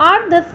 8-10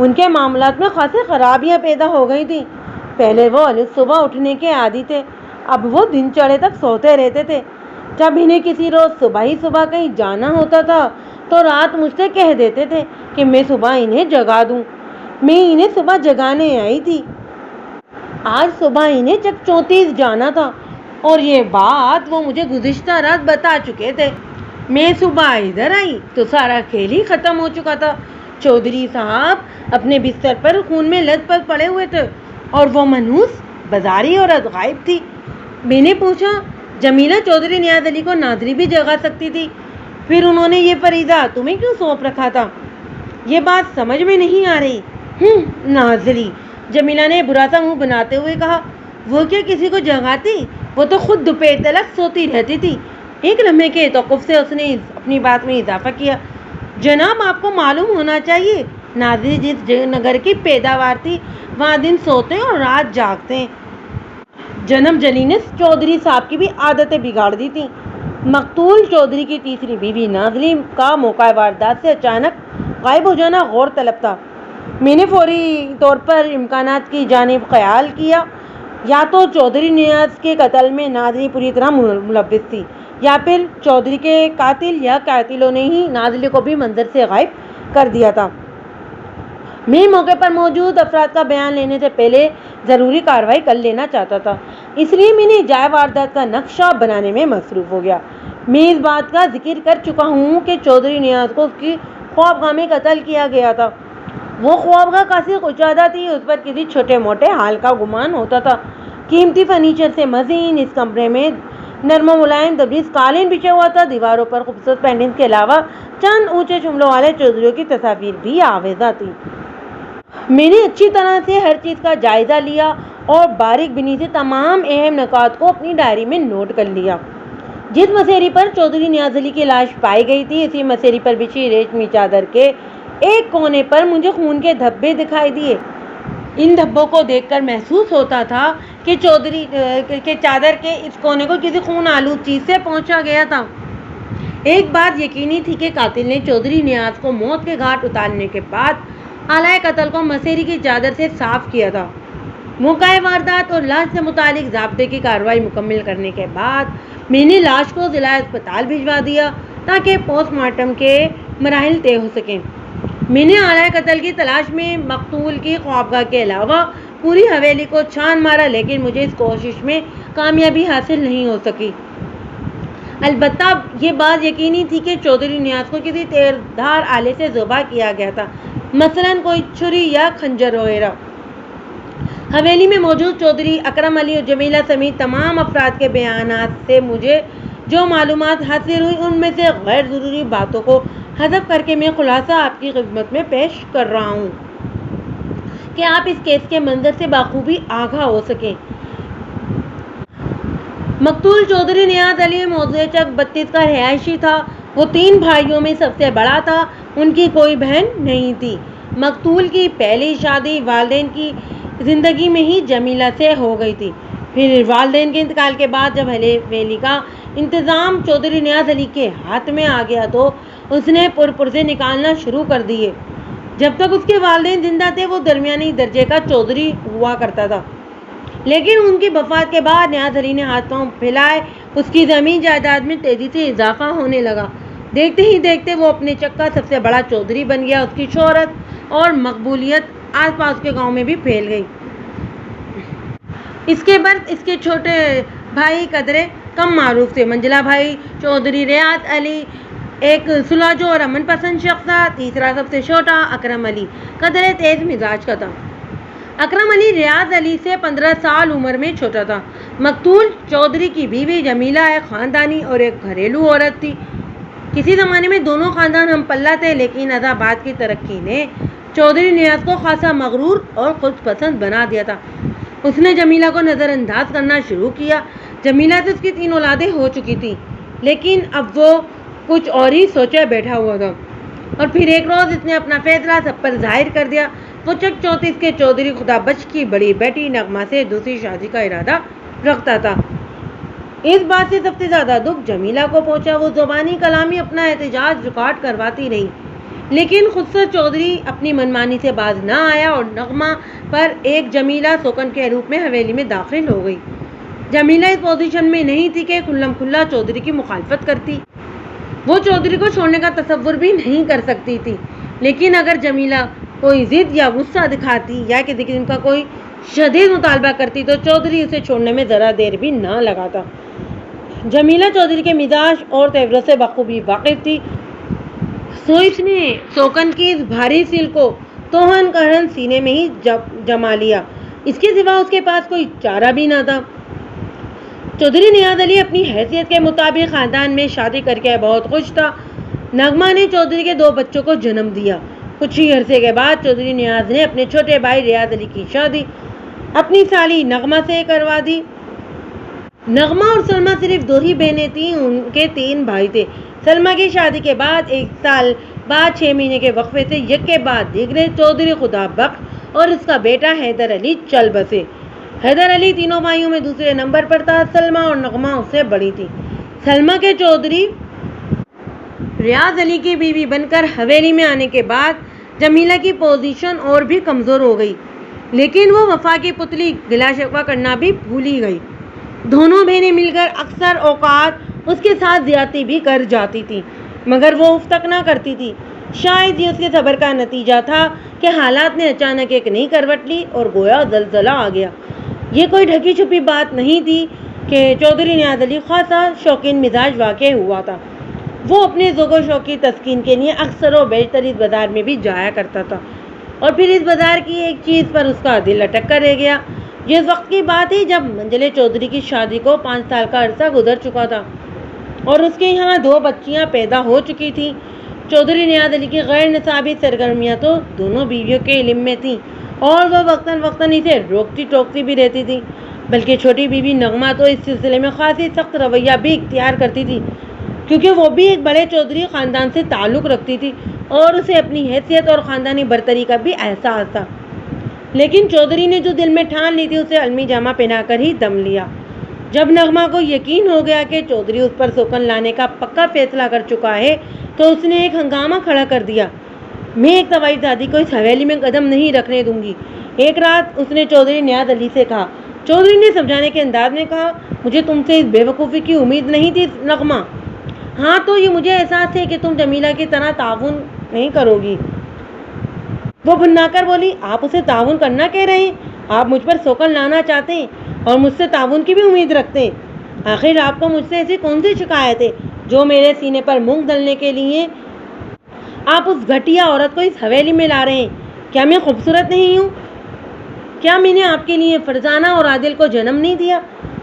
ان کے معاملات میں خاصی خرابیاں پیدا ہو گئی تھیں۔ پہلے وہ صبح اٹھنے کے عادی تھے، اب وہ دن چڑھے تک سوتے رہتے تھے۔ جب انہیں کسی روز صبح کہیں جانا ہوتا تھا تو رات مجھ سے کہہ دیتے تھے کہ میں صبح انہیں جگا دوں۔ میں انہیں صبح جگانے آئی تھی۔ آج صبح انہیں چک 34 جانا تھا اور یہ بات وہ مجھے گزشتہ رات بتا چکے تھے۔ میں صبح ادھر آئی تو سارا کھیل ہی ختم ہو چکا تھا۔ چودھری صاحب اپنے بستر پر خون میں لت پت پڑے ہوئے تھے اور وہ منحوس بازاری عورت غائب تھی۔ میں نے پوچھا، جمیلہ چودھری نیاز علی کو ناظری بھی جگا سکتی تھی، پھر انہوں نے یہ فریضہ تمہیں کیوں سونپ رکھا تھا؟ یہ بات سمجھ میں نہیں آ رہی۔ ناظری، جمیلہ نے برا سا منہ بناتے ہوئے کہا، وہ کیا کسی کو جگاتی؟ وہ تو خود دوپہر تلک سوتی رہتی تھی۔ ایک لمحے کے توقف سے اس نے اپنی بات میں اضافہ کیا، جناب آپ کو معلوم ہونا چاہیے، ناظری جس نگر کی پیداوار تھی وہاں دن سوتے اور رات جاگتے۔ جنم جلی نے چودھری صاحب کی بھی عادتیں بگاڑ دی تھیں۔ مقتول چودھری کی تیسری بیوی ناظری کا موقع واردات سے اچانک غائب ہو جانا غور طلب تھا۔ میں نے فوری طور پر امکانات کی جانب خیال کیا۔ یا تو چودھری نیاز کے قتل میں ناظری پوری طرح ملوث تھی، یا پھر چودھری کے قاتل یا قاتلوں نے ہی ناظری کو بھی منظر سے غائب کر دیا تھا۔ میں موقع پر موجود افراد کا بیان لینے سے پہلے ضروری کارروائی کر لینا چاہتا تھا، اس لیے میں نے جائے واردات کا نقشہ بنانے میں مصروف ہو گیا۔ میں اس بات کا ذکر کر چکا ہوں کہ چودھری نیاز کو اس کی خوابگاہ میں قتل کیا گیا تھا۔ وہ خوابگاہ کافی کشادہ تھی، اس پر کسی چھوٹے موٹے حال کا گمان ہوتا تھا۔ قیمتی فرنیچر سے مزین اس کمرے میں نرم و ملائم تبریز قالین بچھا ہوا تھا۔ دیواروں پر خوبصورت پینٹنگز کے علاوہ چند اونچے چملوں والے چودھریوں کی تصاویر بھی آویزاں تھیں۔ میں نے اچھی طرح سے ہر چیز کا جائزہ لیا اور باریک بینی سے تمام اہم نکات کو اپنی ڈائری میں نوٹ کر لیا۔ جس مسیری پر چودھری نیاز علی کی لاش پائی گئی تھی، اسی مسیری پر بچھی ریشمی چادر کے ایک کونے پر مجھے خون کے دھبے دکھائی دیے۔ ان دھبوں کو دیکھ کر محسوس ہوتا تھا کہ چادر کے اس کونے کو کسی خون آلود چیز سے پہنچا گیا تھا۔ ایک بات یقینی تھی کہ قاتل نے چودھری نیاز کو موت کے گھاٹ اتارنے کے بعد آلائے قتل کو مسیری کی چادر سے صاف کیا تھا۔ موقع واردات اور لاش سے متعلق ضابطے کی کارروائی مکمل کرنے کے بعد میں نے لاش کو ضلع اسپتال بھجوا دیا تاکہ پوسٹ مارٹم کے مراحل طے ہو سکیں۔ میں نے آلائے قتل کی تلاش میں مقتول کی خوابگاہ کے علاوہ پوری حویلی کو چھان مارا، لیکن مجھے اس کوشش میں کامیابی حاصل نہیں ہو سکی۔ البتہ یہ بات یقینی تھی کہ چودھری نیاز کو کسی تیردھار آلے سے ذبح کیا گیا تھا، مثلاً کوئی چھری یا خنجر وغیرہ۔ حویلی میں موجود چودھری اکرم علی اور جمیلہ سمیت تمام افراد کے بیانات سے مجھے جو معلومات حاصل ہوئی، ان میں سے غیر ضروری باتوں کو حذف کر کے میں خلاصہ آپ کی خدمت میں پیش کر رہا ہوں کہ آپ اس کیس کے منظر سے بخوبی آگاہ ہو سکیں۔ مقتول چودھری نیاز علی موضع چک 32 کا رہائشی تھا۔ وہ 3 بھائیوں میں سب سے بڑا تھا، ان کی کوئی بہن نہیں تھی۔ مقتول کی پہلی شادی والدین کی زندگی میں ہی جمیلہ سے ہو گئی تھی۔ پھر والدین کے انتقال کے بعد جب حویلی کا انتظام چودھری نیاز علی کے ہاتھ میں آ گیا تو اس نے پرزے نکالنا شروع کر دیے۔ جب تک اس کے والدین زندہ تھے وہ درمیانی درجے کا چودھری ہوا کرتا تھا، لیکن ان کی وفات کے بعد نیاز علی نے ہاتھ پاؤں پھیلائے، اس کی زمین جائیداد میں تیزی سے اضافہ ہونے لگا۔ دیکھتے ہی دیکھتے وہ اپنے چک کا سب سے بڑا چودھری بن گیا۔ اس کی شہرت اور مقبولیت آس پاس کے گاؤں میں بھی پھیل گئی۔ اس کے برعکس اس کے چھوٹے بھائی قدرے کم معروف تھے۔ منجلا بھائی چودھری ریاض علی ایک سلجھو اور امن پسند شخص تھا۔ تیسرا سب سے چھوٹا اکرم علی قدرے تیز مزاج کا تھا۔ اکرم علی ریاض علی سے 15 سال عمر میں چھوٹا تھا۔ مقتول چودھری کی بیوی جمیلہ ایک خاندانی اور ایک گھریلو عورت تھی۔ کسی زمانے میں دونوں خاندان ہم پلہ تھے، لیکن آباد کی ترقی نے چودھری نیاز کو خاصا مغرور اور خود پسند بنا دیا تھا۔ اس نے جمیلہ کو نظر انداز کرنا شروع کیا۔ جمیلہ سے اس کی 3 اولادیں ہو چکی تھیں، لیکن اب وہ کچھ اور ہی سوچے بیٹھا ہوا تھا۔ اور پھر ایک روز اس نے اپنا فیصلہ سب پر ظاہر کر دیا۔ وہ چک 34 کے چودھری خدا بخش کی بڑی بیٹی نغمہ سے دوسری شادی کا ارادہ رکھتا تھا۔ اس بات سے سب سے زیادہ دکھ جمیلہ کو پہنچا۔ وہ زبانی کلامی اپنا احتجاج ریکارڈ کرواتی رہی، لیکن خسرو چودھری اپنی منمانی سے باز نہ آیا اور نغمہ پر ایک جمیلہ سوکن کے روپ میں حویلی میں داخل ہو گئی۔ جمیلہ اس پوزیشن میں نہیں تھی کہ کھلم کھلا چودھری کی مخالفت کرتی۔ وہ چودھری کو چھوڑنے کا تصور بھی نہیں کر سکتی تھی، لیکن اگر جمیلہ کوئی ضد یا غصہ دکھاتی یا کسی قسم کا کوئی شدید مطالبہ کرتی تو چودھری اسے چھوڑنے میں ذرا دیر بھی نہ لگاتا۔ جمیلہ چودھری کے مزاج اور تیور سے بخوبی واقف تھی، سو اس نے سوکن کی اس بھاری سیل کو توہن کرن سینے میں ہی جما لیا، اس کے سوا اس کے پاس کوئی چارہ بھی نہ تھا۔ چودھری نیاز علی اپنی حیثیت کے مطابق خاندان میں شادی کر کے بہت خوش تھا۔ نغمہ نے چودھری کے 2 بچوں کو جنم دیا۔ کچھ ہی عرصے کے بعد چودھری نیاز نے اپنے چھوٹے بھائی ریاض علی کی شادی اپنی سالی نغمہ سے کروا دی۔ نغمہ اور سلمیٰ صرف 2 ہی بہنیں تھیں، ان کے 3 بھائی تھے۔ سلمیٰ کی شادی کے بعد 1 سال بعد 6 مہینے کے وقفے سے یک کے بعد دیگرے چودھری خدا بخش اور اس کا بیٹا حیدر علی چل بسے۔ حیدر علی تینوں بھائیوں میں دوسرے نمبر پر تھا۔ سلمیٰ اور نغمہ اس سے بڑی تھی۔ سلمیٰ کے چودھری ریاض علی کی بیوی بن کر حویلی میں آنے کے بعد جمیلہ کی پوزیشن اور بھی کمزور ہو گئی، لیکن وہ وفا کی پتلی گلا شکوہ کرنا بھی بھول ہی گئی۔ دونوں بہنیں مل کر اکثر اوقات اس کے ساتھ زیادتی بھی کر جاتی تھی، مگر وہ اف تک نہ کرتی تھی۔ شاید یہ اس کے صبر کا نتیجہ تھا کہ حالات نے اچانک ایک نئی کروٹ لی اور گویا زلزلہ آ گیا۔ یہ کوئی ڈھکی چھپی بات نہیں تھی کہ چودھری نیاز علی خاصا شوقین مزاج واقع ہوا تھا۔ وہ اپنے ذوق و شوق کی تسکین کے لیے اکثر و بیشتر اس بازار میں بھی جایا کرتا تھا، اور پھر اس بازار کی ایک چیز پر اس کا دل اٹک کر رہ گیا۔ یہ اس وقت کی بات ہے جب منجلے چودھری کی شادی کو 5 سال کا عرصہ گزر چکا تھا اور اس کے یہاں 2 بچیاں پیدا ہو چکی تھیں۔ چودھری نیاز علی کی غیر نصابی سرگرمیاں تو دونوں بیویوں کے علم میں تھیں اور وہ وقتاً وقتاً اسے روکتی ٹوکتی بھی رہتی تھی، بلکہ چھوٹی بیوی نغمہ تو اس سلسلے میں خاصی سخت رویہ بھی اختیار کرتی تھی، کیونکہ وہ بھی ایک بڑے چودھری خاندان سے تعلق رکھتی تھی اور اسے اپنی حیثیت اور خاندانی برتری کا بھی احساس تھا۔ لیکن چودھری نے جو دل میں ٹھان لی تھی اسے علمی جامہ پہنا کر ہی دم لیا۔ جب نغمہ کو یقین ہو گیا کہ چودھری اس پر سوکن لانے کا پکا فیصلہ کر چکا ہے تو اس نے ایک ہنگامہ کھڑا کر دیا۔ میں ایک طوائف زادی کو اس حویلی میں قدم نہیں رکھنے دوں گی۔ ایک رات اس نے چودھری نیاز علی سے کہا۔ چودھری نے سمجھانے کے انداز میں کہا، مجھے تم سے اس بے وقوفی کی امید نہیں تھی نغمہ۔ ہاں تو یہ مجھے احساس ہے کہ تم جمیلہ کی طرح تعاون نہیں کرو گی۔ وہ بھنا کر بولی، آپ اسے تعاون کرنا کہہ رہے ہیں؟ آپ مجھ پر سوکن لانا چاہتے ہیں اور مجھ سے تعاون کی بھی امید رکھتے ہیں؟ آخر آپ کو مجھ سے ایسی کون سی شکایت ہے جو میرے سینے پر مونگ ڈلنے کے لیے آپ اس گھٹیا عورت کو اس حویلی میں لا رہے ہیں؟ کیا میں خوبصورت نہیں ہوں؟ کیا میں نے آپ کے لیے فرزانہ اور عادل کو جنم نہیں دیا؟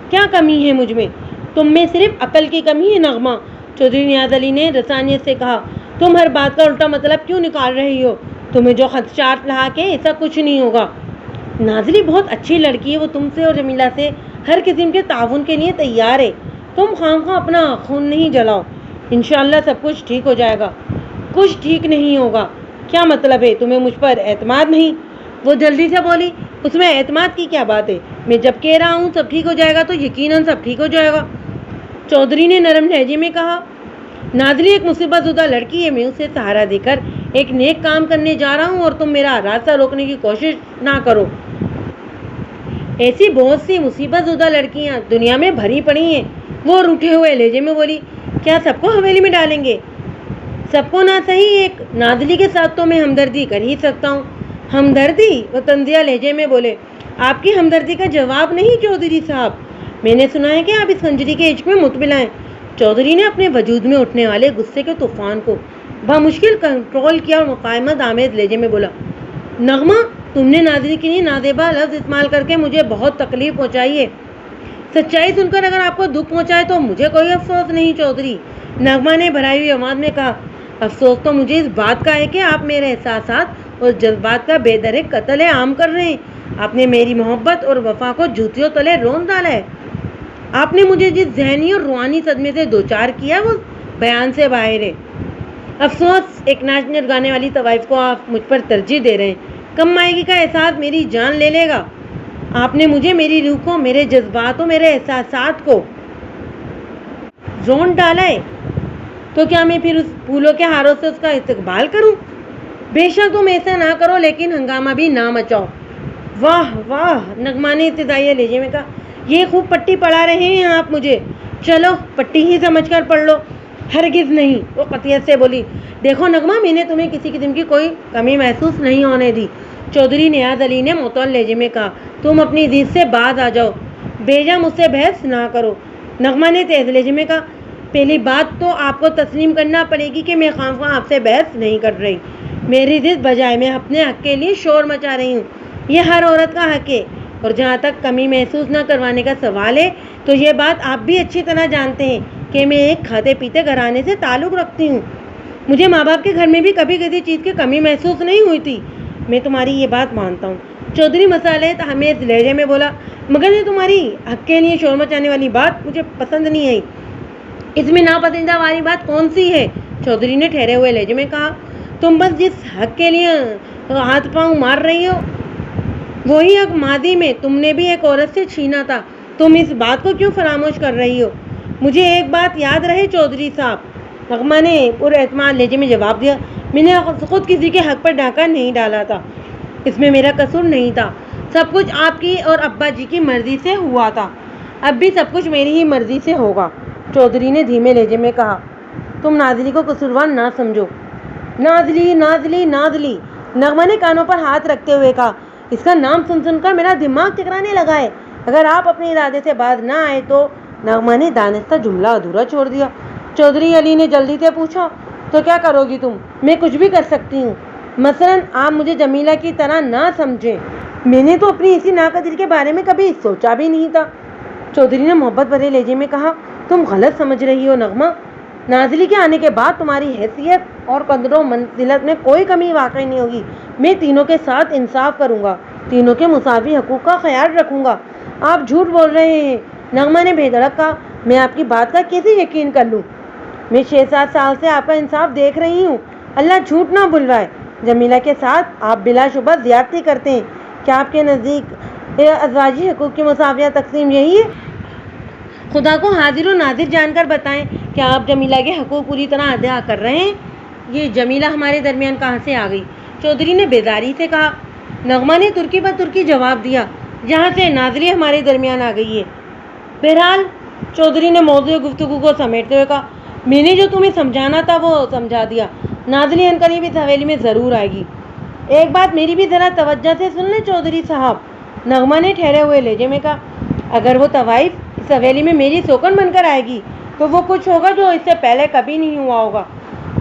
کیا کمی ہے مجھ میں؟ تم میں صرف عقل کی کمی ہے نغمہ۔ چودھری نیاز علی نے رسانیت سے کہا، تم ہر بات کا الٹا مطلب کیوں نکال رہی ہو؟ تمہیں جو خدشات لاحق ہے ایسا کچھ نہیں ہوگا۔ نازلی بہت اچھی لڑکی ہے، وہ تم سے اور جمیلہ سے ہر قسم کے تعاون کے لیے تیار ہے۔ تم خواہ اپنا خون نہیں جلاؤ، انشاءاللہ سب کچھ ٹھیک ہو جائے گا۔ کچھ ٹھیک نہیں ہوگا؟ کیا مطلب ہے؟ تمہیں مجھ پر اعتماد نہیں؟ وہ جلدی سے بولی، اس میں اعتماد کی کیا بات ہے؟ میں جب کہہ رہا ہوں سب ٹھیک ہو جائے گا تو یقیناً سب ٹھیک ہو جائے گا۔ چودھری نے نرم لہجے میں کہا، نازلی ایک مصیبت زدہ لڑکی ہے، میں اسے سہارا دے کر ایک نیک کام کرنے جا رہا ہوں اور تم میرا راستہ روکنے کی کوشش نہ کرو۔ ایسی بہت سی مصیبت زدہ لڑکیاں دنیا میں بھری پڑی ہیں۔ وہ روٹھے ہوئے لہجے میں بولی، کیا سب کو حویلی میں ڈالیں گے؟ سب کو نہ صحیح، ایک نازلی کے ساتھ تو میں ہمدردی کر ہی سکتا ہوں۔ ہمدردی؟ وہ طنزیہ لہجے میں بولے، آپ کی ہمدردی کا جواب نہیں چودھری صاحب، میں نے سنا ہے کہ آپ اس کنجری کے عشق میں مطمئن ہیں۔ چودھری نے اپنے وجود میں اٹھنے والے غصے کے طوفان کو بمشکل کنٹرول کیا اور مقاومت آمیز لہجے میں بولا، نغمہ تم نے نازلی کے لیے نازیبا لفظ استعمال کر کے مجھے بہت تکلیف پہنچائی ہے۔ سچائی سن کر اگر آپ کو دکھ پہنچائے تو مجھے کوئی افسوس نہیں چودھری، نغمہ نے بھرائی ہوئی آواز میں کہا۔ افسوس تو مجھے اس بات کا ہے کہ آپ میرے احساسات اور جذبات کا بے درک قتل عام کر رہے ہیں۔ آپ نے میری محبت اور وفا کو جوتیوں تلے رون ڈالا ہے۔ آپ نے مجھے جس ذہنی اور روحانی صدمے سے دوچار کیا وہ بیان سے باہر ہے۔ افسوس، ایک ناچ گانے والی طوائف کو آپ مجھ پر ترجیح دے رہے ہیں۔ کم مائگی کا احساس میری جان لے لے گا۔ آپ نے مجھے، میری روح کو، میرے جذبات اور میرے احساسات کو رون ڈالا ہے، تو کیا میں پھر اس پھولوں کے ہاروں سے اس کا استقبال کروں؟ بے شک تم ایسا نہ کرو لیکن ہنگامہ بھی نہ مچاؤ۔ واہ واہ، نغمہ نے ابتدائی لہجے میں کہا، یہ خوب پٹی پڑھا رہے ہیں آپ مجھے، چلو پٹی ہی سمجھ کر پڑھ لو۔ ہرگز نہیں، وہ قطعیت سے بولی۔ دیکھو نغمہ، میں نے تمہیں کسی قسم کی کوئی کمی محسوس نہیں ہونے دی۔ چودھری نیاز علی نے معطل لہجے میں کہا، تم اپنی ضد سے باز آ جاؤ، بیجا مجھ سے بحث نہ کرو۔ نغمہ نے تیز لہجے میں کہا، پہلی بات تو آپ کو تسلیم کرنا پڑے گی کہ میں خواہ آپ سے بحث نہیں کر رہی۔ میری ضد بجائے میں اپنے حق کے لیے شور مچا رہی ہوں، یہ ہر عورت کا حق ہے، اور جہاں تک کمی محسوس نہ کروانے کا سوال ہے تو یہ بات آپ بھی اچھی طرح جانتے ہیں کہ میں ایک کھاتے پیتے گھرانے سے تعلق رکھتی ہوں۔ مجھے ماں باپ کے گھر میں بھی کبھی کسی چیز کی کمی محسوس نہیں ہوئی تھی، میں تمہاری یہ بات مانتا ہوں۔ چودھری مصالحت آمیز لہجے میں بولا، مگر یہ تمہاری حق کے لیے شور مچانے والی بات مجھے پسند نہیں آئی۔ اس میں ناپسندیدہ والی بات کون سی ہے؟ چودھری نے ٹھہرے ہوئے لہجے میں کہا، تم بس جس حق کے لیے ہاتھ پاؤں مار رہی ہو وہی حق ماضی میں تم نے بھی ایک عورت سے چھینا تھا، تم اس بات کو کیوں فراموش کر رہی ہو؟ مجھے ایک بات یاد رہے چودھری صاحب، نغمہ نے پر اعتماد لہجے میں جواب دیا، میں نے خود کسی کے حق پر ڈاکہ نہیں ڈالا تھا، اس میں میرا قصور نہیں تھا، سب کچھ آپ کی اور ابا جی کی مرضی سے ہوا تھا، اب بھی سب کچھ میری ہی مرضی سے ہوگا۔ چودھری نے دھیمے لہجے میں کہا، تم نازلی کو قصوروار نہ سمجھو۔ نازلی نازلی نازلی، نغمہ نے کانوں پر ہاتھ رکھتے ہوئے کہا، اس کا نام سن کر میرا دماغ ٹکرانے لگا ہے، اگر آپ اپنے ارادے سے باز نہ آئے تو۔ نغمہ نے دانستہ جملہ ادھورا چھوڑ دیا۔ چودھری علی نے جلدی سے پوچھا، تو کیا کرو گی تم؟ میں کچھ بھی کر سکتی ہوں، مثلاً آپ مجھے جمیلہ کی طرح نہ سمجھیں، میں نے تو اپنی اسی ناقدری کے بارے میں کبھی سوچا بھی نہیں تھا۔ چودھری نے محبت بھرے لہجے میں کہا، تم غلط سمجھ رہی ہو نغمہ، نازلی کے آنے کے بعد تمہاری حیثیت اور قدر و منزلت میں کوئی کمی واقع نہیں ہوگی، میں تینوں کے ساتھ انصاف کروں گا، تینوں کے مساوی حقوق کا خیال رکھوں گا۔ آپ جھوٹ بول رہے ہیں، نغمہ نے بے دھڑک کہا، میں آپ کی بات کا کیسے یقین کر لوں؟ میں 6-7 سال سے آپ کا انصاف دیکھ رہی ہوں، اللہ جھوٹ نہ بلوائے، جمیلہ کے ساتھ آپ بلا شبہ زیادتی کرتے ہیں، کیا آپ کے نزدیک ازواجی حقوق کی مساویہ تقسیم یہی ہے؟ خدا کو حاضر و ناظر جان کر بتائیں، کیا آپ جمیلہ کے حقوق پوری طرح ادا کر رہے ہیں؟ یہ جمیلہ ہمارے درمیان کہاں سے آ گئی؟ چودھری نے بیداری سے کہا۔ نغمہ نے ترکی پر ترکی جواب دیا، جہاں سے نازلی ہمارے درمیان آ گئی ہے۔ بہرحال، چودھری نے موضوع گفتگو کو سمیٹتے ہوئے کہا، میں نے جو تمہیں سمجھانا تھا وہ سمجھا دیا، نازلی عنقریب اس حویلی میں ضرور آئے گی۔ ایک بات میری بھی ذرا توجہ سے سن لیں چودھری صاحب، نغمہ نے ٹھہرے ہوئے لہجے میں کہا، اگر وہ طوائف اس حویلی میں میری سوکن بن کر آئے گی تو وہ کچھ ہوگا جو اس سے پہلے کبھی نہیں ہوا ہوگا۔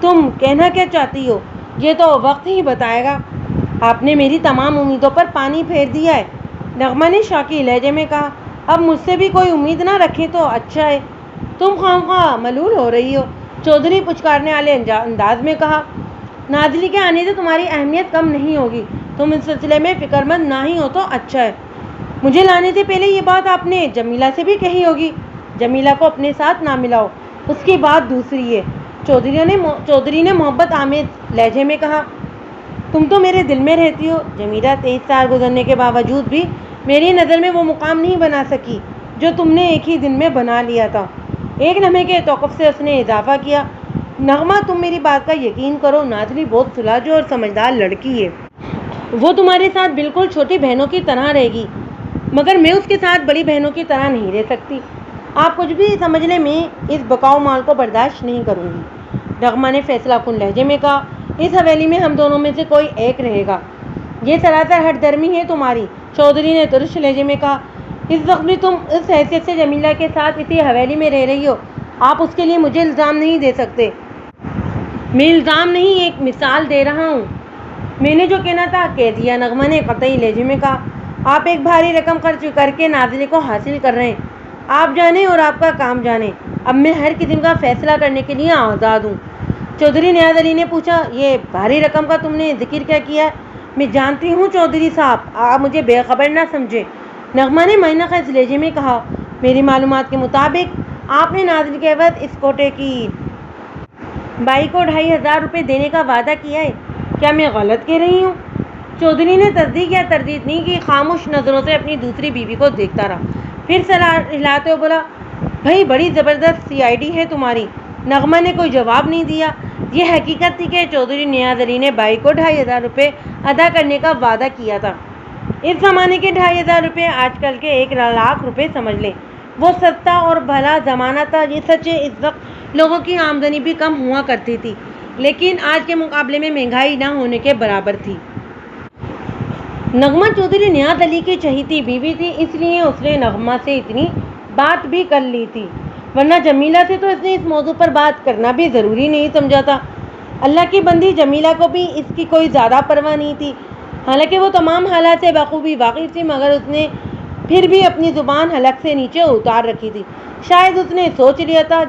تم کہنا کیا چاہتی ہو یہ تو وقت ہی بتائے گا۔ آپ نے میری تمام امیدوں پر پانی پھیر دیا ہے، نغمہ نے شاکی لہجے میں کہا، اب مجھ سے بھی کوئی امید نہ رکھیں تو اچھا ہے۔ تم خواہ ملول ہو رہی ہو، چودھری پچکارنے والے انداز میں کہا، نازلی کے آنے سے تمہاری اہمیت کم نہیں ہوگی، تم اس سلسلے میں فکر مند نہ ہی ہو تو اچھا ہے۔ مجھے لانے سے پہلے یہ بات آپ نے جمیلہ سے بھی کہی ہوگی، جمیلہ کو اپنے ساتھ نہ ملاؤ، اس کی بات دوسری ہے۔ چودھری نے محبت آمیز لہجے میں کہا، تم تو میرے دل میں رہتی ہو، جمیلہ 23 سال گزرنے کے باوجود بھی میری نظر میں وہ مقام نہیں بنا سکی جو تم نے ایک ہی دن میں بنا لیا تھا۔ ایک لمحے کے توقف سے اس نے اضافہ کیا، نغمہ تم میری بات کا یقین کرو، نازلی بہت سلجھو اور سمجھدار لڑکی ہے، وہ تمہارے ساتھ بالکل چھوٹی بہنوں کی طرح رہے گی، مگر میں اس کے ساتھ بڑی بہنوں کی طرح نہیں رہ سکتی، آپ کچھ بھی سمجھ لیں، میں اس بکاؤ مال کو برداشت نہیں کروں گی۔ نغمہ نے فیصلہ کن لہجے میں کہا، اس حویلی میں ہم دونوں میں سے کوئی ایک رہے گا، یہ سراسر ہٹ درمی ہے تمہاری۔ چودھری نے ترش لہجے میں کہا، اس وقت بھی تم اس حیثیت سے جمیلہ کے ساتھ اسی حویلی میں رہ رہی ہو، آپ اس کے لیے مجھے الزام نہیں دے سکتے۔ میں الزام نہیں، ایک مثال دے رہا ہوں، میں نے جو کہنا تھا کہہ دیا، نغمہ نے قطعی لہجے میں کہا، آپ ایک بھاری رقم خرچ کر کے نازلی کو حاصل کر رہے ہیں، آپ جانیں اور آپ کا کام جانیں، اب میں ہر قسم کا فیصلہ کرنے کے لیے آزاد ہوں۔ چودھری نیاز علی نے پوچھا، یہ بھاری رقم کا تم نے ذکر کیا کیا ہے؟ میں جانتی ہوں چودھری صاحب، آپ مجھے بے خبر نہ سمجھیں، نغمہ نے معنی خیز لہجے میں کہا، میری معلومات کے مطابق آپ نے نازلی کے عوض اس کوٹے کی بائی کو 2500 روپے دینے کا وعدہ کیا ہے، کیا میں غلط کہہ رہی ہوں؟ چودھری نے تصدیق یا تردید نہیں کی، خاموش نظروں سے اپنی دوسری بیوی کو دیکھتا رہا، پھر سر ہلاتے ہوئے بولا، بھائی بڑی زبردست CID ہے تمہاری، نغمہ نے کوئی جواب نہیں دیا۔ یہ حقیقت تھی کہ چودھری نیاز علی نے بھائی کو 2500 روپے ادا کرنے کا وعدہ کیا تھا۔ اس زمانے کے 2500 روپے آج کل کے 1 لاکھ روپے سمجھ لیں۔ وہ سستا اور بھلا زمانہ تھا۔ یہ سچ ہے، اس وقت لوگوں کی آمدنی بھی کم ہوا کرتی تھی، لیکن آج کے مقابلے میں مہنگائی نہ ہونے کے برابر تھی۔ نغمہ چودھری نیاز علی کی چہیتی بیوی تھی، اس لیے اس نے نغمہ سے اتنی بات بھی کر لی تھی، ورنہ جمیلہ سے تو اس نے اس موضوع پر بات کرنا بھی ضروری نہیں سمجھا تھا۔ اللہ کی بندی جمیلہ کو بھی اس کی کوئی زیادہ پرواہ نہیں تھی، حالانکہ وہ تمام حالات سے بخوبی واقف تھی، مگر اس نے پھر بھی اپنی زبان حلق سے نیچے اتار رکھی تھی۔ شاید اس نے سوچ لیا تھا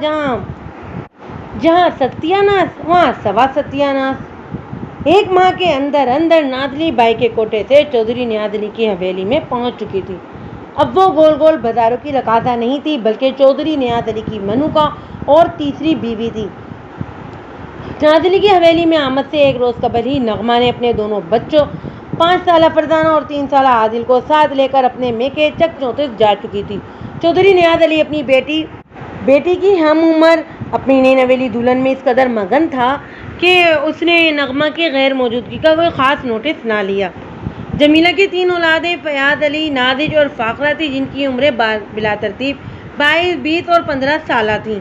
جہاں ستیہ ناس وہاں سوا ستیہ ناس۔ 1 ماہ کے اندر ناز علی بھائی کے کوٹے سے چودھری نیاز علی کی حویلی میں پہنچ چکی تھی۔ اب وہ گول گول بازاروں کی رکاتا نہیں تھی، بلکہ چودھری نیاز علی کی منوکا اور تیسری بیوی تھی۔ نیاز علی کی حویلی میں آمد سے 1 روز قبل ہی نغمہ نے اپنے دونوں بچوں 5 سالہ فرزانہ اور 3 سالہ عادل کو ساتھ لے کر اپنے میکے چک چونتس جا چکی تھی۔ چودھری نیاز علی اپنی بیٹی کی ہم عمر اپنی نئی نویلی دلہن میں اس قدر مگن تھا کہ اس نے نغمہ کی غیر موجودگی کا کوئی خاص نوٹس نہ لیا۔ جمیلہ کی 3 اولادیں فیاض علی، نازش اور فاخرہ تھیں، جن کی عمریں بلا ترتیب 22، 20 اور 15 سالہ تھیں۔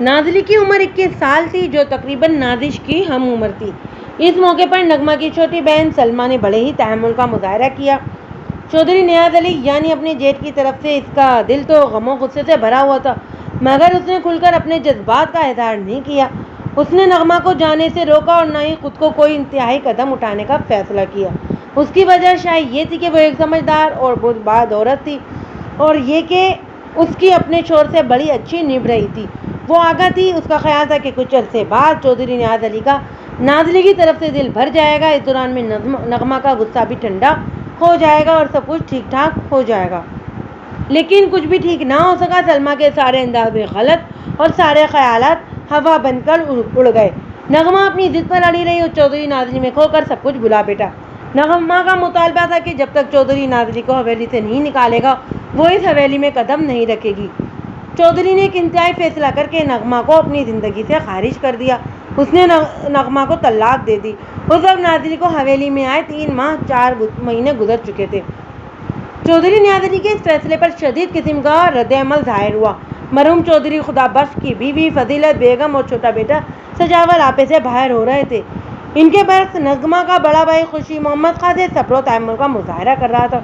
ناز علی کی عمر 21 سال تھی، جو تقریباً نازش کی ہم عمر تھی۔ اس موقع پر نغمہ کی چھوٹی بہن سلمیٰ نے بڑے ہی تحمل کا مظاہرہ کیا۔ چودھری نیاز علی یعنی اپنے جیٹھ کی طرف سے اس کا دل تو غم و غصے سے بھرا ہوا تھا، مگر اس نے کھل کر اپنے جذبات کا اظہار نہیں کیا۔ اس نے نغمہ کو جانے سے روکا اور نہ ہی خود کو کوئی انتہائی قدم اٹھانے کا فیصلہ کیا۔ اس کی وجہ شاید یہ تھی کہ وہ ایک سمجھدار اور بردبار عورت تھی، اور یہ کہ اس کی اپنے شوہر سے بڑی اچھی نبھ رہی تھی۔ وہ آگاہ تھی، اس کا خیال تھا کہ کچھ عرصے بعد چودھری نیاز علی کا ناز علی کی طرف سے دل بھر جائے گا، اس دوران میں نغمہ کا غصہ بھی ٹھنڈا ہو جائے گا اور سب کچھ ٹھیک ٹھاک ہو جائے گا۔ لیکن کچھ بھی ٹھیک نہ ہو سکا۔ سلمیٰ کے سارے اندازے غلط اور سارے خیالات ہوا بن کر اڑ گئے۔ نغمہ اپنی ضد پر اڑی رہی اور چودھری ناز علی میں کھو کر سب کچھ بھلا بیٹھا۔ نغمہ کا مطالبہ تھا کہ جب تک چودھری ناز علی کو حویلی سے نہیں نکالے گا، وہ اس حویلی میں قدم نہیں رکھے گی۔ چودھری نے ایک انتہائی فیصلہ کر کے نغمہ کو اپنی زندگی سے خارج کر دیا۔ اس نے نغمہ کو طلاق دے دی۔ اس وقت ناز علی کو حویلی میں آئے 3 ماہ 4 مہینے گزر چکے تھے۔ چودھری نیاز علی کے اس فیصلے پر شدید قسم کا رد عمل ظاہر ہوا۔ مرحوم چودھری خدا بخش کی بیوی فضیلت بیگم اور چھوٹا بیٹا سجاول آپے سے باہر ہو رہے تھے۔ ان کے برعکس نغمہ کا بڑا بھائی خوشی محمد خاصے صبر و تحمل کا مظاہرہ کر رہا تھا۔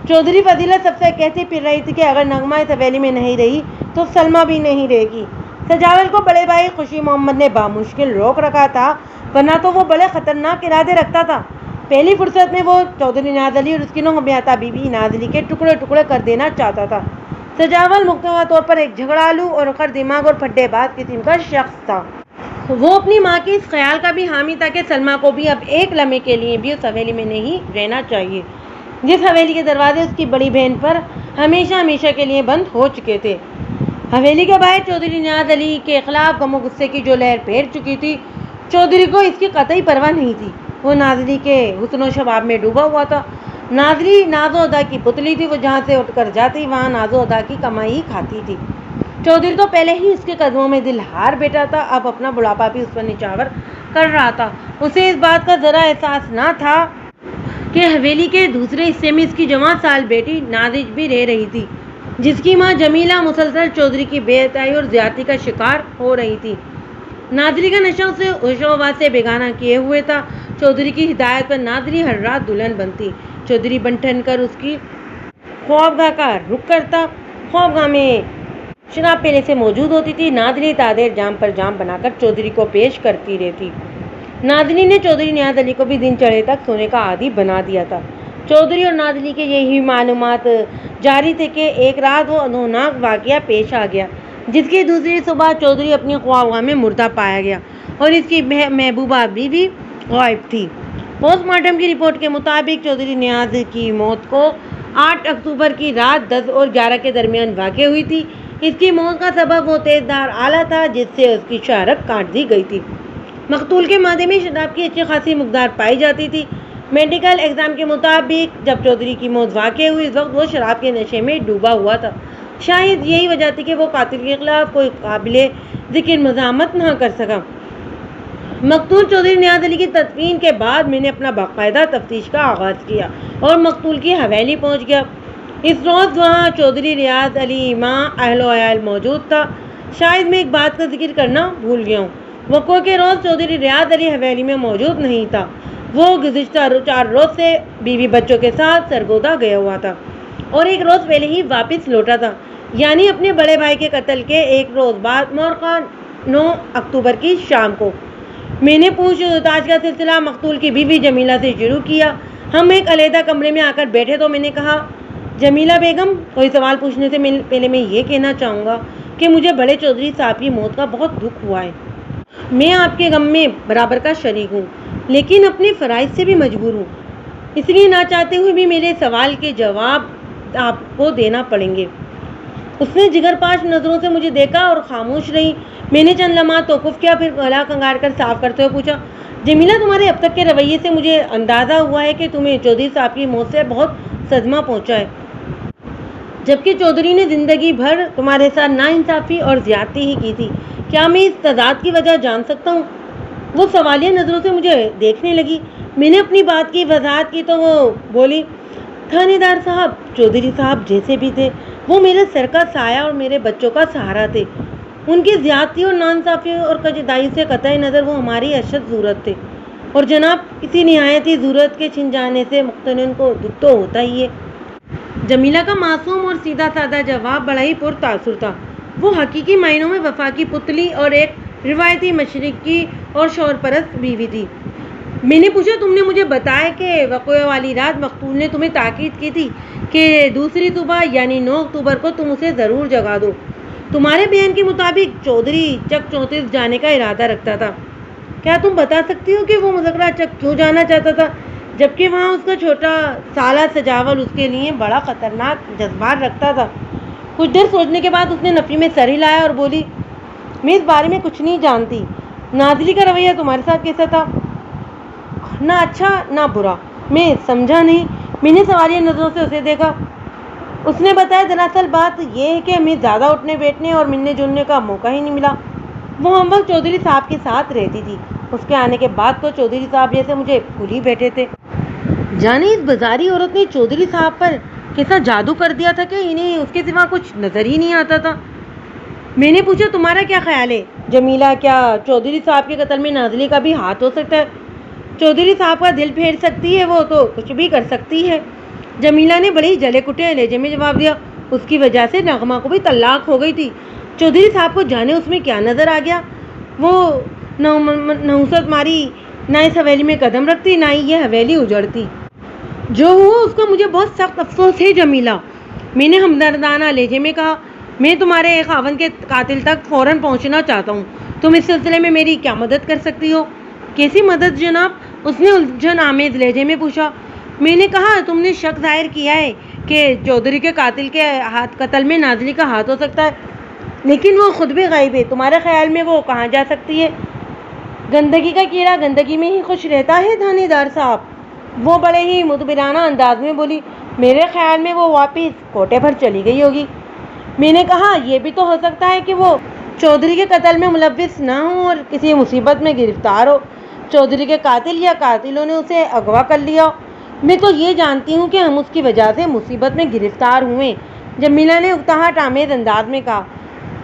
چودھری فضیلت سب سے کہتی پھر رہی تھی کہ اگر نغمہ اس حویلی میں نہیں رہی تو سلمیٰ بھی نہیں رہے گی۔ سجاول کو بڑے بھائی خوشی محمد نے بامشکل روک رکھا تھا، ورنہ تو وہ بڑے خطرناک ارادے رکھتا تھا۔ پہلی فرصت میں وہ چودھری نیاز علی اور اس کی نوحمیاتہ بیوی ناز علی کے ٹکڑے ٹکڑے کر دینا چاہتا تھا۔ سجاول مکمل طور پر ایک جھگڑالو اور خر دماغ اور پھڈے باز قسم کا شخص تھا۔ وہ اپنی ماں کے اس خیال کا بھی حامی تھا کہ سلمیٰ کو بھی اب ایک لمحے کے لیے بھی اس حویلی میں نہیں رہنا چاہیے، جس حویلی کے دروازے اس کی بڑی بہن پر ہمیشہ کے لیے بند ہو چکے تھے۔ حویلی کے باہر چودھری نیاز علی کے خلاف غم و غصے کی جو لہر پھیل چکی تھی، چودھری کو اس کی قطعی پرواہ نہیں تھی۔ وہ ناز علی کے حسن و شباب میں ڈوبا ہوا تھا۔ ناز علی ناز و ادا کی پتلی تھی، وہ جہاں سے اٹھ کر جاتی وہاں ناز و ادا کی کمائی ہی کھاتی تھی۔ چودھری تو پہلے ہی اس کے قدموں میں دل ہار بیٹھا تھا، اب اپنا بڑھاپا بھی اس پر نچھاور کر رہا تھا۔ اسے اس بات کا ذرا احساس نہ تھا کہ حویلی کے دوسرے حصے میں اس کی جوان سال بیٹی نازش بھی رہ رہی تھی، جس کی ماں جمیلہ مسلسل چودھری کی بے حیائی اور زیادتی کا شکار ہو رہی تھی۔ ناز علی کا نشہ اسے ہوش و حواس سے بیگانہ کیے ہوئے تھا۔ چودھری کی ہدایت پر ناز علی ہر رات دلہن بنتی، چودھری بن ٹھن کر اس کی خوابگاہ کا رخ کرتا۔ خوابگاہ میں شراب پینے سے موجود ہوتی تھی۔ ناز علی تادیر جام پر جام بنا کر چودھری کو پیش کرتی رہتی۔ ناز علی نے چودھری نیاز علی کو بھی دن چڑھے تک سونے کا عادی بنا دیا تھا۔ چودھری اور ناز علی کے یہی معلومات جاری تھے کہ ایک رات وہ ہولناک واقعہ پیش آ گیا، جس کی دوسری صبح چودھری اپنی خوابگاہ میں مردہ پایا گیا اور اس کی محبوبہ بیوی غائب تھی۔ پوسٹ مارٹم کی رپورٹ کے مطابق چودھری نیاز کی موت کو 8 اکتوبر کی رات 10 اور 11 کے درمیان واقع ہوئی تھی۔ اس کی موت کا سبب وہ تیز دھار آلہ تھا جس سے اس کی شہرت کاٹ دی گئی تھی۔ مقتول کے معدے میں شراب کی اچھی خاصی مقدار پائی جاتی تھی۔ میڈیکل ایگزام کے مطابق جب چودھری کی موت واقع ہوئی، اس وقت وہ شراب کے نشے میں ڈوبا ہوا تھا۔ شاید یہی وجہ تھی کہ وہ قاتل کے خلاف کوئی قابل ذکر مزاحمت نہ کر سکا۔ مقتول چودھری نیاز علی کی تدفین کے بعد میں نے اپنا باقاعدہ تفتیش کا آغاز کیا اور مقتول کی حویلی پہنچ گیا۔ اس روز وہاں چودھری نیاز علی ماں اہل و عیال موجود تھا۔ شاید میں ایک بات کا ذکر کرنا بھول گیا ہوں، وقوع کے روز چودھری نیاز علی حویلی میں موجود نہیں تھا۔ وہ گزشتہ 4 روز سے بیوی بچوں کے ساتھ سرگودا گیا ہوا تھا اور ایک روز پہلے ہی واپس لوٹا تھا، یعنی اپنے بڑے بھائی کے قتل کے ایک روز بعد مورخہ 9 اکتوبر کی شام کو۔ میں نے پوچھ تاچھ کا سلسلہ مقتول کی بیوی جمیلہ سے شروع کیا۔ ہم ایک علیحدہ کمرے میں آ کر بیٹھے تو میں نے کہا، جمیلہ بیگم، کوئی سوال پوچھنے سے پہلے میں یہ کہنا چاہوں گا کہ مجھے بڑے چودھری صاحب کی موت کا بہت دکھ ہوا ہے۔ میں آپ کے غم میں برابر کا شریک ہوں، لیکن اپنے فرائض سے بھی مجبور ہوں، اس لیے نہ چاہتے ہوئے بھی میرے سوال کے جواب آپ کو دینا پڑیں گے۔ اس نے جگر پاش نظروں سے مجھے دیکھا اور خاموش رہی۔ میں نے چند لمحات توقف کیا، پھر گلا کنگار کر صاف کرتے ہوئے پوچھا، جمیلہ، تمہارے اب تک کے رویے سے مجھے اندازہ ہوا ہے کہ تمہیں چودھری صاحب کی موت سے بہت صدمہ پہنچا ہے، جبکہ چودھری نے زندگی بھر تمہارے ساتھ ناانصافی اور زیادتی ہی کی تھی۔ کیا میں اس تضاد کی وجہ جان سکتا ہوں؟ وہ سوالیہ نظروں سے مجھے دیکھنے لگی۔ میں نے اپنی بات کی وضاحت کی تو وہ بولی، تھانے دار صاحب، چودھری صاحب جیسے بھی تھے، وہ میرے سر کا سایہ اور میرے بچوں کا سہارا تھے۔ ان کی زیادتی اور ناانصافی اور کجدائی سے قطع نظر وہ ہماری اشد ضرورت تھے، اور جناب، کسی نہایتی ضرورت کے چھن جانے سے مقتدن کو دکھ تو ہوتا ہی ہے۔ جمیلہ کا معصوم اور سیدھا سادہ جواب بڑا ہی پرتاثر تھا۔ وہ حقیقی معنوں میں وفا کی پتلی اور ایک روایتی مشرقی اور شوہر پرست بیوی تھی۔ میں نے پوچھا، تم نے مجھے بتایا کہ وقوع والی رات مقتول نے تمہیں تاکید کی تھی کہ دوسری صبح یعنی 9 اکتوبر کو تم اسے ضرور جگا دو۔ تمہارے بیان کے مطابق چودھری چک 34 جانے کا ارادہ رکھتا تھا۔ کیا تم بتا سکتی ہو کہ وہ مذکرہ چک کیوں جانا چاہتا تھا، جبکہ وہاں اس کا چھوٹا سالہ سجاول اس کے لیے بڑا خطرناک جذبات رکھتا تھا؟ کچھ دیر سوچنے کے بعد اس نے نفی میں سر ہلایا اور بولی، میں اس بارے میں کچھ نہیں جانتی۔ نازلی کا رویہ تمہارے ساتھ کیسا تھا؟ نہ اچھا نہ برا۔ میں سمجھا نہیں۔ میں نے سوالیہ نظروں سے اسے دیکھا۔ اس نے بتایا، دراصل بات یہ ہے کہ ہمیں زیادہ اٹھنے بیٹھنے اور ملنے جلنے کا موقع ہی نہیں ملا۔ وہ ہم وقت چودھری صاحب کے ساتھ رہتی تھی۔ اس کے آنے کے بعد تو چودھری صاحب جیسے مجھے بھول ہی بیٹھے تھے۔ جانے اس بازاری عورت نے چودھری صاحب پر کیسا جادو کر دیا تھا کہ انہیں اس کے سوا کچھ نظر ہی نہیں آتا تھا۔ میں نے پوچھا، تمہارا کیا خیال ہے جمیلہ، کیا چودھری صاحب کے قتل میں نازلی کا بھی ہاتھ ہو سکتا ہے؟ چودھری صاحب کا دل پھیر سکتی ہے، وہ تو کچھ بھی کر سکتی ہے۔ جمیلہ نے بڑے ہی جلے کٹے لہجے میں جواب دیا، اس کی وجہ سے نغمہ کو بھی طلاق ہو گئی تھی۔ چودھری صاحب کو جانے اس میں کیا نظر آ گیا، وہ نحوست ماری نہ اس حویلی میں قدم رکھتی نہ ہی یہ حویلی اجڑتی۔ جو ہوا اس کا مجھے بہت سخت افسوس ہے جمیلہ، میں نے ہمدردانہ لہجے میں کہا۔ میں تمہارے خاوند کے قاتل تک فوراً پہنچنا چاہتا ہوں۔ تم اس سلسلے میں میری کیا مدد کر سکتی ہو؟ کیسی مدد جناب؟ اس نے الجھن آمیز لہجے میں پوچھا۔ میں نے کہا، تم نے شک ظاہر کیا ہے کہ چودھری کے قاتل کے قتل میں نازلی کا ہاتھ ہو سکتا ہے، لیکن وہ خود بھی غائب ہے۔ تمہارے خیال میں وہ کہاں جا سکتی ہے؟ گندگی کا کیڑا گندگی میں ہی خوش رہتا ہے تھانے دار صاحب، وہ بڑے ہی مدبرانہ انداز میں بولی۔ میرے خیال میں وہ واپس کوٹے پر چلی گئی ہوگی۔ میں نے کہا، یہ بھی تو ہو سکتا ہے کہ وہ چودھری کے قتل میں ملوث نہ ہو اور کسی مصیبت میں گرفتار ہو، چودھری کے قاتل یا قاتلوں نے اسے اغوا کر لیا۔ میں تو یہ جانتی ہوں کہ ہم اس کی وجہ سے مصیبت میں گرفتار ہوئے، جمیلہ نے اکتاہٹ آمیز انداز میں کہا۔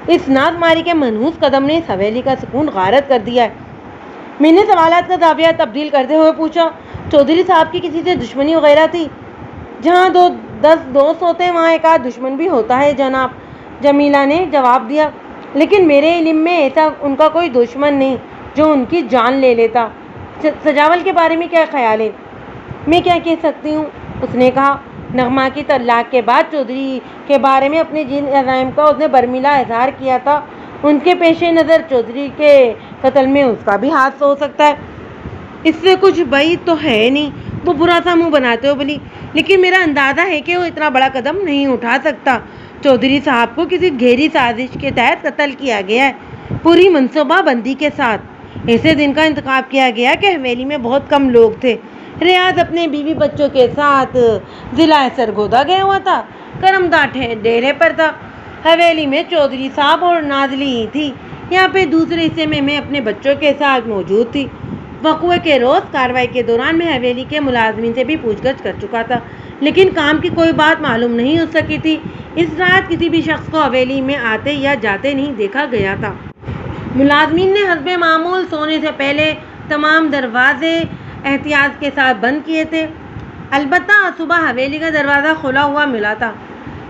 اس ناز ماری کے منحوس قدم نے اس حویلی کا سکون غارت کر دیا ہے۔ میں نے سوالات کا زاویہ تبدیل کرتے ہوئے پوچھا، چودھری صاحب کی کسی سے دشمنی وغیرہ تھی؟ جہاں 10 دوست ہوتے ہیں وہاں ایک آدھ دشمن بھی ہوتا ہے جناب، جمیلہ نے جواب دیا، لیکن میرے علم میں ایسا ان کا کوئی دشمن نہیں جو ان کی جان لے لیتا۔ سجاول کے بارے میں کیا خیال ہے؟ میں کیا کہہ سکتی ہوں، اس نے کہا۔ نغمہ کی طلاق کے بعد چودھری کے بارے میں اپنے جن عزائم کا اس نے برملا اظہار کیا تھا، ان کے پیش نظر چودھری کے قتل میں اس کا بھی ہاتھ ہو سکتا ہے، اس سے کچھ بعید تو ہے نہیں۔ وہ برا سا منہ بناتے ہوئے بولی، لیکن میرا اندازہ ہے کہ وہ اتنا بڑا قدم نہیں اٹھا سکتا۔ چودھری صاحب کو کسی گہری سازش کے تحت قتل کیا گیا ہے، پوری منصوبہ بندی کے ساتھ۔ ایسے دن کا انتخاب کیا گیا کہ حویلی میں بہت کم لوگ تھے۔ ریاض اپنے بیوی بچوں کے ساتھ ضلع سرگودا گیا ہوا تھا، کرم دا ڈیرے پر تھا۔ حویلی میں چودھری صاحب اور نازلی ہی تھی۔ یہاں پہ دوسرے حصے میں میں اپنے بچوں کے ساتھ موجود تھی۔ وقوع کے روز کارروائی کے دوران میں حویلی کے ملازمین سے بھی پوچھ گچھ کر چکا تھا، لیکن کام کی کوئی بات معلوم نہیں ہو سکی تھی۔ اس رات کسی بھی شخص کو حویلی میں آتے یا جاتے نہیں دیکھا گیا تھا۔ ملازمین نے حسب معمول سونے سے پہلے تمام دروازے احتیاط کے ساتھ بند کیے تھے۔ البتہ صبح حویلی کا دروازہ کھلا ہوا ملا تھا۔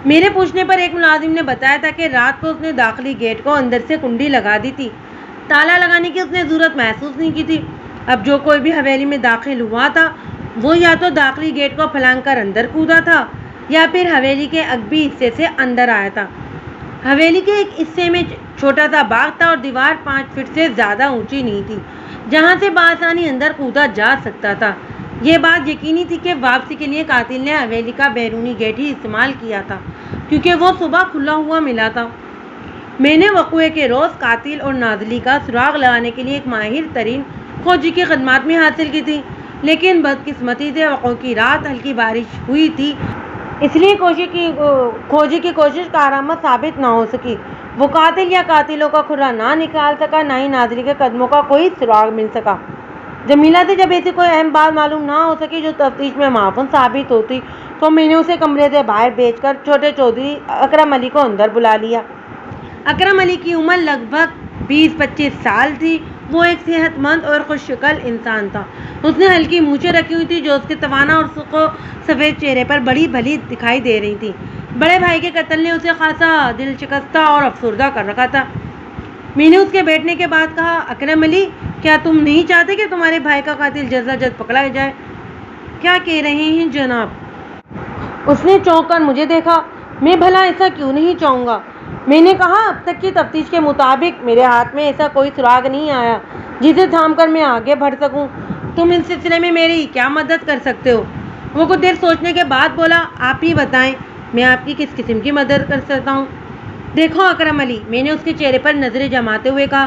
میرے پوچھنے پر ایک ملازم نے بتایا تھا کہ رات کو اس نے داخلی گیٹ کو اندر سے کنڈی لگا دی تھی، تالا لگانے کی اس نے ضرورت محسوس نہیں کی تھی۔ اب جو کوئی بھی حویلی میں داخل ہوا تھا وہ یا تو داخلی گیٹ کو پھلانگ کر اندر کودا تھا یا پھر حویلی کے عقبی حصے سے اندر آیا تھا۔ حویلی کے ایک حصے میں چھوٹا سا باغ تھا اور دیوار 5 فٹ سے زیادہ اونچی نہیں تھی جہاں سے بآسانی اندر کودا جا سکتا تھا۔ یہ بات یقینی تھی کہ واپسی کے لیے قاتل نے حویلی کا بیرونی گیٹ ہی استعمال کیا تھا، کیونکہ وہ صبح کھلا ہوا ملا تھا۔ میں نے وقوع کے روز قاتل اور نازلی کا سراغ لگانے کے لیے ایک ماہر ترین کھوجی کی خدمات میں حاصل کی تھی، لیکن بدقسمتی سے وقوع کی رات ہلکی بارش ہوئی تھی، اس لیے کھوجی کی کوشش کارآمد ثابت نہ ہو سکی۔ وہ قاتل یا قاتلوں کا کھرا نہ نکال سکا، نہ ہی نازلی کے قدموں کا کوئی سراغ مل سکا۔ جمیلہ سے جب ایسی کوئی اہم بات معلوم نہ ہو سکی جو تفتیش میں معاون ثابت ہوتی تو میں نے اسے کمرے سے باہر بھیج کر چھوٹے چودھری اکرم علی کو اندر بلا لیا۔ اکرم علی کی عمر لگ بھگ 20-25 سال تھی۔ وہ ایک صحت مند اور خوش شکل انسان تھا۔ اس نے ہلکی مونچھیں رکھی ہوئی تھی جو اس کے توانا اور سفید چہرے پر بڑی بھلی دکھائی دے رہی تھی۔ بڑے بھائی کے قتل نے اسے خاصا دل شکستہ اور افسردہ کر رکھا تھا۔ میں نے اس کے بیٹھنے کے بعد کہا، اکرم علی، کیا تم نہیں چاہتے کہ تمہارے بھائی کا قاتل جلد از جلد پکڑا جائے؟ کیا کہہ رہے ہیں جناب؟ اس نے چونک کر مجھے دیکھا۔ میں بھلا ایسا کیوں نہیں چاہوں گا؟ میں نے کہا، اب تک کی تفتیش کے مطابق میرے ہاتھ میں ایسا کوئی سراغ نہیں آیا جسے تھام کر میں آگے بڑھ سکوں۔ تم اس سلسلے میں میری کیا مدد کر سکتے ہو؟ وہ کچھ دیر سوچنے کے بعد بولا، آپ ہی بتائیں میں آپ کی کس قسم کی مدد کر سکتا ہوں؟ دیکھو اکرم علی، میں نے اس کے چہرے پر نظریں جماتے ہوئے کہا،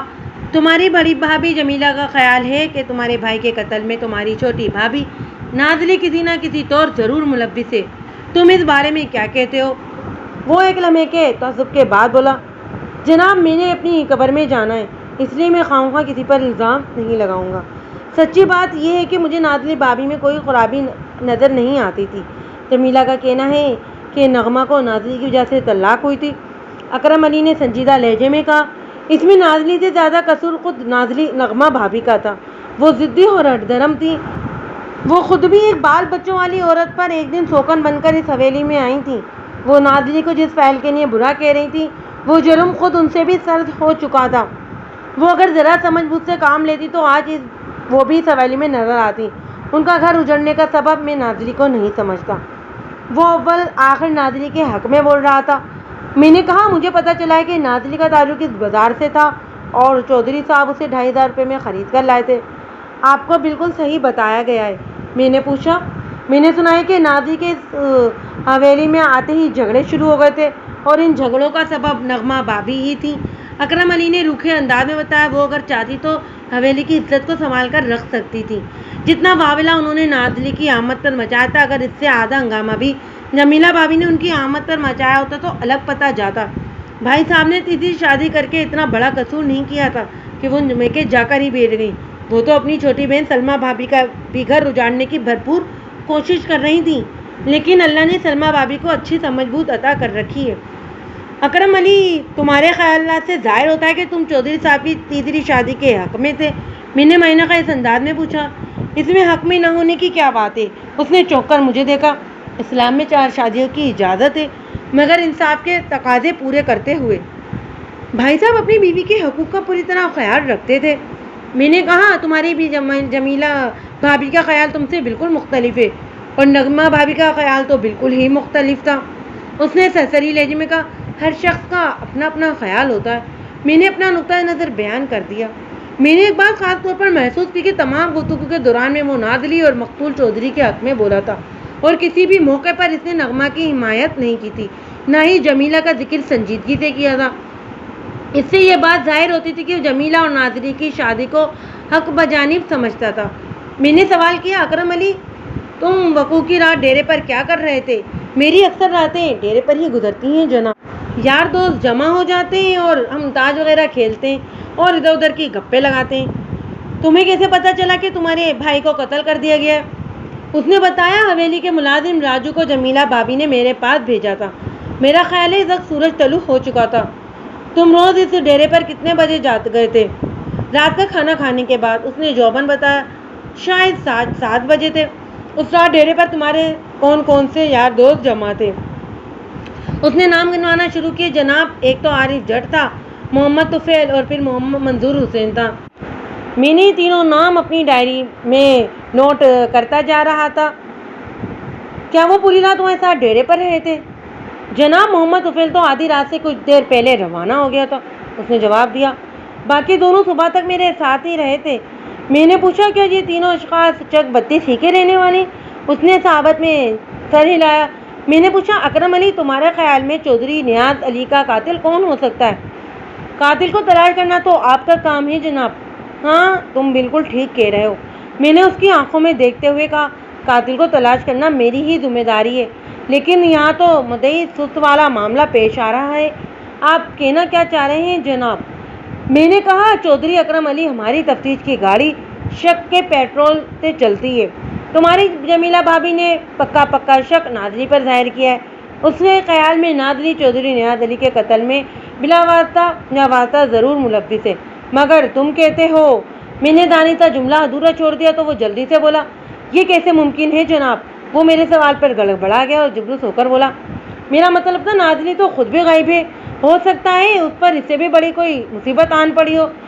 تمہاری بڑی بھابھی جمیلہ کا خیال ہے کہ تمہارے بھائی کے قتل میں تمہاری چھوٹی بھابھی نازلی کسی نہ کسی طور ضرور ملوث ہے۔ تم اس بارے میں کیا کہتے ہو؟ وہ ایک لمحے کے تعصب کے بعد بولا، جناب میں نے اپنی قبر میں جانا ہے، اس لیے میں خواہ کسی پر الزام نہیں لگاؤں گا۔ سچی بات یہ ہے کہ مجھے نازلی بھابھی میں کوئی خرابی نظر نہیں آتی تھی۔ جمیلہ کا کہنا ہے کہ نغمہ کو نازلی کی وجہ سے طلاق ہوئی تھی۔ اکرم علی نے سنجیدہ لہجے میں کہا، اس میں نازلی سے زیادہ قصور خود نغمہ بھابھی کا تھا۔ وہ ضدی اور ہٹ دھرم تھی۔ وہ خود بھی ایک بال بچوں والی عورت پر ایک دن سوکن بن کر اس حویلی میں آئی تھیں۔ وہ نازلی کو جس فعل کے لیے برا کہہ رہی تھی وہ جرم خود ان سے بھی سرد ہو چکا تھا۔ وہ اگر ذرا سمجھ بوجھ سے کام لیتی تو آج وہ بھی اس حویلی میں نظر آتی۔ ان کا گھر اجڑنے کا سبب میں نازلی کو نہیں سمجھتا۔ وہ اول آخر نازلی کے حق میں بول رہا تھا۔ میں نے کہا، مجھے پتہ چلا ہے کہ نازلی کا تعلق اس بازار سے تھا اور چودھری صاحب اسے 2500 روپے میں خرید کر لائے تھے۔ آپ کو بالکل صحیح بتایا گیا ہے۔ میں نے پوچھا، میں نے سنا ہے کہ نازلی کے اس حویلی میں آتے ہی جھگڑے شروع ہو گئے تھے اور ان جھگڑوں کا سبب نغمہ بھابھی ہی تھی۔ اکرم علی نے روکھے انداز میں بتایا، وہ اگر چاہتی تو حویلی کی عزت کو سنبھال کر رکھ سکتی تھی۔ جتنا واویلا انہوں نے نازلی کی آمد پر مچایا تھا، اگر اس سے آدھا ہنگامہ بھی جمیلہ بھابھی نے ان کی آمد پر مچایا ہوتا تو الگ پتہ جاتا۔ بھائی صاحب نے تیسری شادی کر کے اتنا بڑا قصور نہیں کیا تھا کہ وہ میکے جا کر ہی بیٹھ گئیں۔ وہ تو اپنی چھوٹی بہن سلمہ بھابھی کا بھی گھر اجاڑنے کی بھرپور کوشش کر رہی تھیں، لیکن اللہ نے سلمہ بھابھی کو اچھی سمجھ بوجھ عطا کر رکھی ہے۔ اکرم علی، تمہارے خیالات سے ظاہر ہوتا ہے کہ تم چودھری صاحب کی تیسری شادی کے حق میں تھے۔ میں نے معنی کا اس انداز میں پوچھا، اس میں حق میں نہ ہونے کی کیا بات ہے؟ اس نے چونک کر مجھے دیکھا۔ اسلام میں 4 شادیوں کی اجازت ہے، مگر انصاف کے تقاضے پورے کرتے ہوئے۔ بھائی صاحب اپنی بیوی کے حقوق کا پوری طرح خیال رکھتے تھے۔ میں نے کہا، تمہاری بھی جمیلہ بھابھی کا خیال تم سے بالکل مختلف ہے اور نغمہ بھابھی کا خیال تو بالکل ہی مختلف تھا۔ اس نے سرسری لہجے میں کہا، ہر شخص کا اپنا اپنا خیال ہوتا ہے۔ میں نے اپنا نقطہ نظر بیان کر دیا۔ میں نے ایک بات خاص طور پر محسوس کی کہ تمام گفتگو کے دوران میں وہ نازلی اور مقتول چودھری کے حق میں بولا تھا اور کسی بھی موقع پر اس نے نغمہ کی حمایت نہیں کی تھی، نہ ہی جمیلہ کا ذکر سنجیدگی سے کیا تھا۔ اس سے یہ بات ظاہر ہوتی تھی کہ جمیلہ اور نازلی کی شادی کو حق بجانب سمجھتا تھا۔ میں نے سوال کیا، اکرم علی، تم وقوع کی رات ڈیرے پر کیا کر رہے تھے؟ میری اکثر راتیں ڈیرے پر ہی گزرتی ہیں جناب۔ یار دوست جمع ہو جاتے ہیں اور ہم تاج وغیرہ کھیلتے ہیں اور ادھر ادھر کی گپے لگاتے ہیں۔ تمہیں کیسے پتا چلا کہ تمہارے بھائی کو قتل کر دیا گیا ہے؟ اس نے بتایا حویلی کے ملازم راجو کو جمیلہ بھابی نے میرے پاس بھیجا تھا۔ میرا خیال ہے اس وقت سورج طلوع ہو چکا تھا۔ تم روز اس ڈیرے پر کتنے بجے جاتے گئے تھے؟ رات کا کھانا کھانے کے بعد، اس نے جوبن بتایا۔ شاید 7 بجے تھے۔ اس رات ڈیرے پر تمہارے کون کون سے یار دوست جمع تھے؟ اس نے نام گنوانا شروع کیے۔ جناب، ایک تو عارف جٹ تھا، محمد طفیل اور پھر محمد منظور حسین تھا۔ میں نے تینوں نام اپنی ڈائری میں نوٹ کرتا جا رہا تھا۔ کیا وہ پوری رات تمہارے ساتھ ڈیرے پر رہے تھے؟ جناب، محمد طفیل تو آدھی رات سے کچھ دیر پہلے روانہ ہو گیا تھا، اس نے جواب دیا۔ باقی دونوں صبح تک میرے ساتھ ہی رہے تھے۔ میں نے پوچھا، کیا یہ تینوں اشخاص چک 32 کے رہنے والے؟ اس نے صحابت میں سر ہلایا۔ میں نے پوچھا، اکرم علی، تمہارے خیال میں چودھری نیاز علی کا قاتل کون ہو سکتا ہے؟ قاتل کو تلاش کرنا تو آپ کا کام ہے جناب۔ ہاں، تم بالکل ٹھیک کہہ رہے ہو، میں نے اس کی آنکھوں میں دیکھتے ہوئے کہا۔ قاتل کو تلاش کرنا میری ہی ذمہ داری ہے، لیکن یہاں تو مدعی سست والا معاملہ پیش آ رہا ہے۔ آپ کہنا کیا چاہ رہے ہیں جناب؟ میں نے کہا، چودھری اکرم علی ہماری تفتیش کی گاڑی شک کے پیٹرول سے چلتی ہے۔ تمہاری جمیلہ بھابی نے پکا شک ناز علی پر ظاہر کیا ہے۔ اس کے خیال میں ناز علی چودھری نیاز علی کے قتل میں بلا واسطہ یا واسطہ ضرور ملوث ہے، مگر تم کہتے ہو۔ میں نے دانستہ جملہ ادھورا چھوڑ دیا تو وہ جلدی سے بولا، یہ کیسے ممکن ہے جناب؟ وہ میرے سوال پر گڑبڑا گیا اور جبروس ہو کر بولا، میرا مطلب تھا ناز علی تو خود بھی غائب ہے، ہو سکتا ہے اس پر اس سے بھی بڑی کوئی مصیبت آن پڑی ہو۔